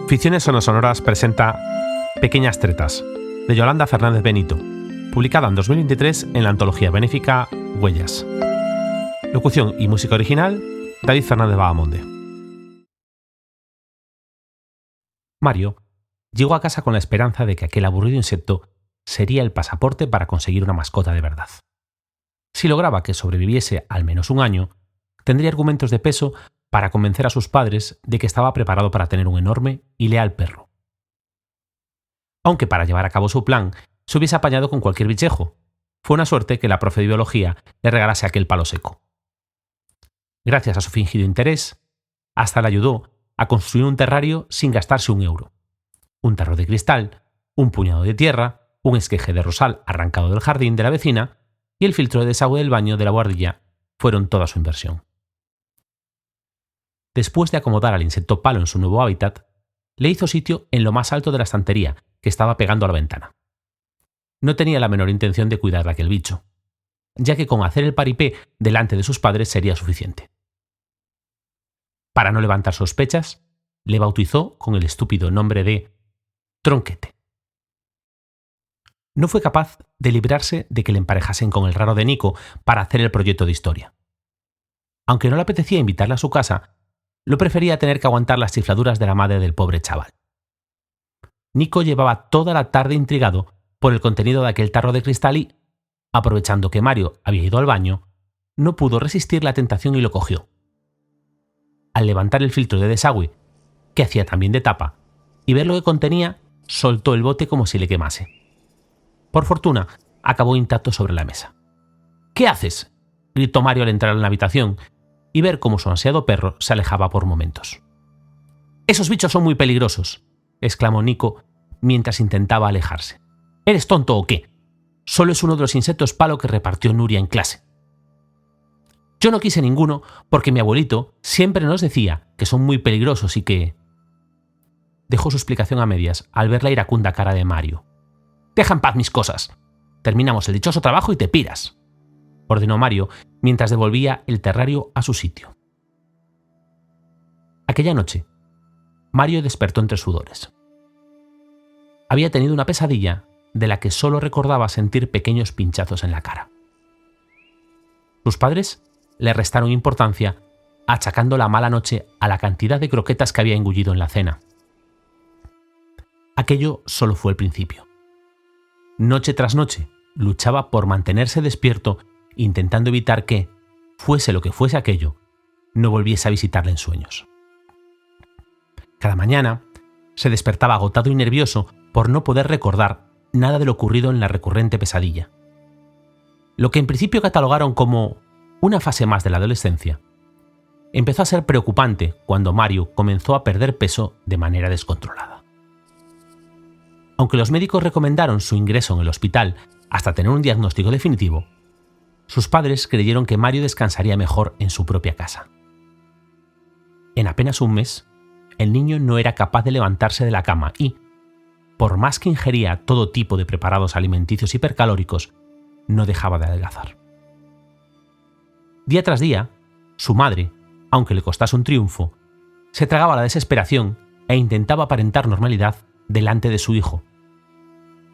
Ficciones Sonosonoras presenta Pequeñas Tretas, de Yolanda Fernández Benito, publicada en 2023 en la antología benéfica Huellas. Locución y música original, David Fernández Bahamonde. Mario llegó a casa con la esperanza de que aquel aburrido insecto sería el pasaporte para conseguir una mascota de verdad. Si lograba que sobreviviese al menos un año, tendría argumentos de peso para convencer a sus padres de que estaba preparado para tener un enorme y leal perro. Aunque para llevar a cabo su plan se hubiese apañado con cualquier bichejo, fue una suerte que la profe de biología le regalase aquel palo seco. Gracias a su fingido interés, hasta le ayudó a construir un terrario sin gastarse un euro. Un tarro de cristal, un puñado de tierra, un esqueje de rosal arrancado del jardín de la vecina y el filtro de desagüe del baño de la buhardilla fueron toda su inversión. Después de acomodar al insecto palo en su nuevo hábitat, le hizo sitio en lo más alto de la estantería que estaba pegando a la ventana. No tenía la menor intención de cuidar de aquel bicho, ya que con hacer el paripé delante de sus padres sería suficiente. Para no levantar sospechas, le bautizó con el estúpido nombre de Tronquete. No fue capaz de librarse de que le emparejasen con el raro de Nico para hacer el proyecto de historia. Aunque no le apetecía invitarle a su casa, lo prefería tener que aguantar las chifladuras de la madre del pobre chaval. Nico llevaba toda la tarde intrigado por el contenido de aquel tarro de cristal y, aprovechando que Mario había ido al baño, no pudo resistir la tentación y lo cogió. Al levantar el filtro de desagüe, que hacía también de tapa, y ver lo que contenía, soltó el bote como si le quemase. Por fortuna, acabó intacto sobre la mesa. ¿Qué haces?, gritó Mario al entrar en la habitación y ver cómo su ansiado perro se alejaba por momentos. «Esos bichos son muy peligrosos», exclamó Nico mientras intentaba alejarse. «¿Eres tonto o qué? Solo es uno de los insectos palo que repartió Nuria en clase». «Yo no quise ninguno porque mi abuelito siempre nos decía que son muy peligrosos y que...». Dejó su explicación a medias al ver la iracunda cara de Mario. «Deja en paz mis cosas. Terminamos el dichoso trabajo y te piras», ordenó Mario mientras devolvía el terrario a su sitio. Aquella noche, Mario despertó entre sudores. Había tenido una pesadilla de la que solo recordaba sentir pequeños pinchazos en la cara. Sus padres le restaron importancia, achacando la mala noche a la cantidad de croquetas que había engullido en la cena. Aquello solo fue el principio. Noche tras noche, luchaba por mantenerse despierto, intentando evitar que, fuese lo que fuese aquello, no volviese a visitarle en sueños. Cada mañana se despertaba agotado y nervioso por no poder recordar nada de lo ocurrido en la recurrente pesadilla. Lo que en principio catalogaron como una fase más de la adolescencia, empezó a ser preocupante cuando Mario comenzó a perder peso de manera descontrolada. Aunque los médicos recomendaron su ingreso en el hospital hasta tener un diagnóstico definitivo, sus padres creyeron que Mario descansaría mejor en su propia casa. En apenas un mes, el niño no era capaz de levantarse de la cama y, por más que ingería todo tipo de preparados alimenticios hipercalóricos, no dejaba de adelgazar. Día tras día, su madre, aunque le costase un triunfo, se tragaba la desesperación e intentaba aparentar normalidad delante de su hijo.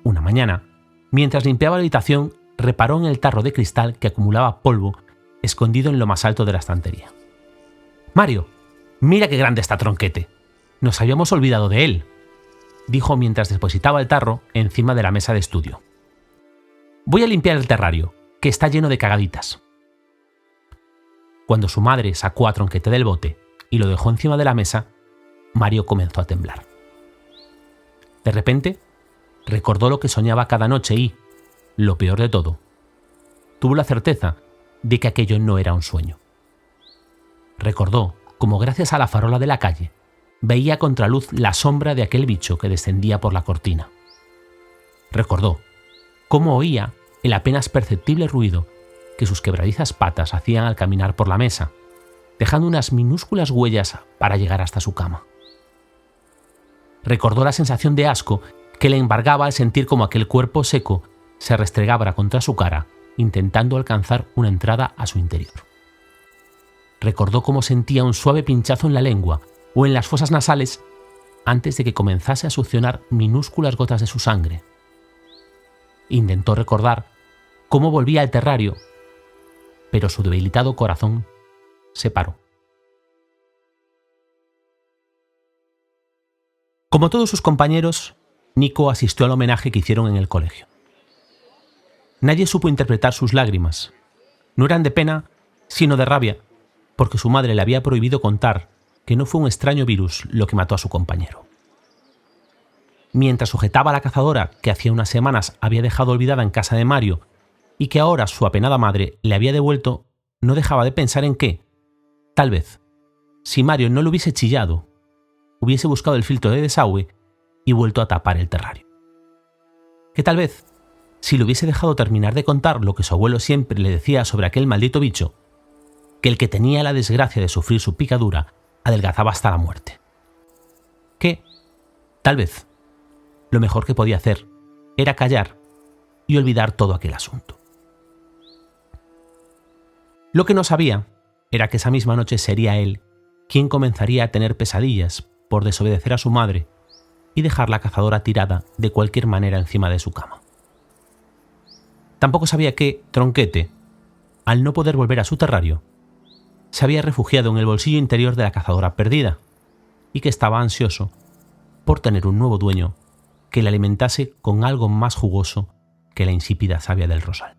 Una mañana, mientras limpiaba la habitación, reparó en el tarro de cristal que acumulaba polvo escondido en lo más alto de la estantería. «Mario, mira qué grande está Tronquete. Nos habíamos olvidado de él», dijo mientras depositaba el tarro encima de la mesa de estudio. «Voy a limpiar el terrario, que está lleno de cagaditas». Cuando su madre sacó a Tronquete del bote y lo dejó encima de la mesa, Mario comenzó a temblar. De repente, recordó lo que soñaba cada noche y, lo peor de todo, tuvo la certeza de que aquello no era un sueño. Recordó cómo gracias a la farola de la calle veía a contraluz la sombra de aquel bicho que descendía por la cortina. Recordó cómo oía el apenas perceptible ruido que sus quebradizas patas hacían al caminar por la mesa, dejando unas minúsculas huellas para llegar hasta su cama. Recordó la sensación de asco que le embargaba al sentir cómo aquel cuerpo seco se restregaba contra su cara, intentando alcanzar una entrada a su interior. Recordó cómo sentía un suave pinchazo en la lengua o en las fosas nasales antes de que comenzase a succionar minúsculas gotas de su sangre. Intentó recordar cómo volvía al terrario, pero su debilitado corazón se paró. Como todos sus compañeros, Nico asistió al homenaje que hicieron en el colegio. Nadie supo interpretar sus lágrimas. No eran de pena, sino de rabia, porque su madre le había prohibido contar que no fue un extraño virus lo que mató a su compañero. Mientras sujetaba a la cazadora que hacía unas semanas había dejado olvidada en casa de Mario y que ahora su apenada madre le había devuelto, no dejaba de pensar en que, tal vez, si Mario no le hubiese chillado, hubiese buscado el filtro de desagüe y vuelto a tapar el terrario. Que tal vez, si le hubiese dejado terminar de contar lo que su abuelo siempre le decía sobre aquel maldito bicho, que el que tenía la desgracia de sufrir su picadura adelgazaba hasta la muerte. Que, tal vez, lo mejor que podía hacer era callar y olvidar todo aquel asunto. Lo que no sabía era que esa misma noche sería él quien comenzaría a tener pesadillas por desobedecer a su madre y dejar la cazadora tirada de cualquier manera encima de su cama. Tampoco sabía que Tronquete, al no poder volver a su terrario, se había refugiado en el bolsillo interior de la cazadora perdida y que estaba ansioso por tener un nuevo dueño que le alimentase con algo más jugoso que la insípida savia del rosal.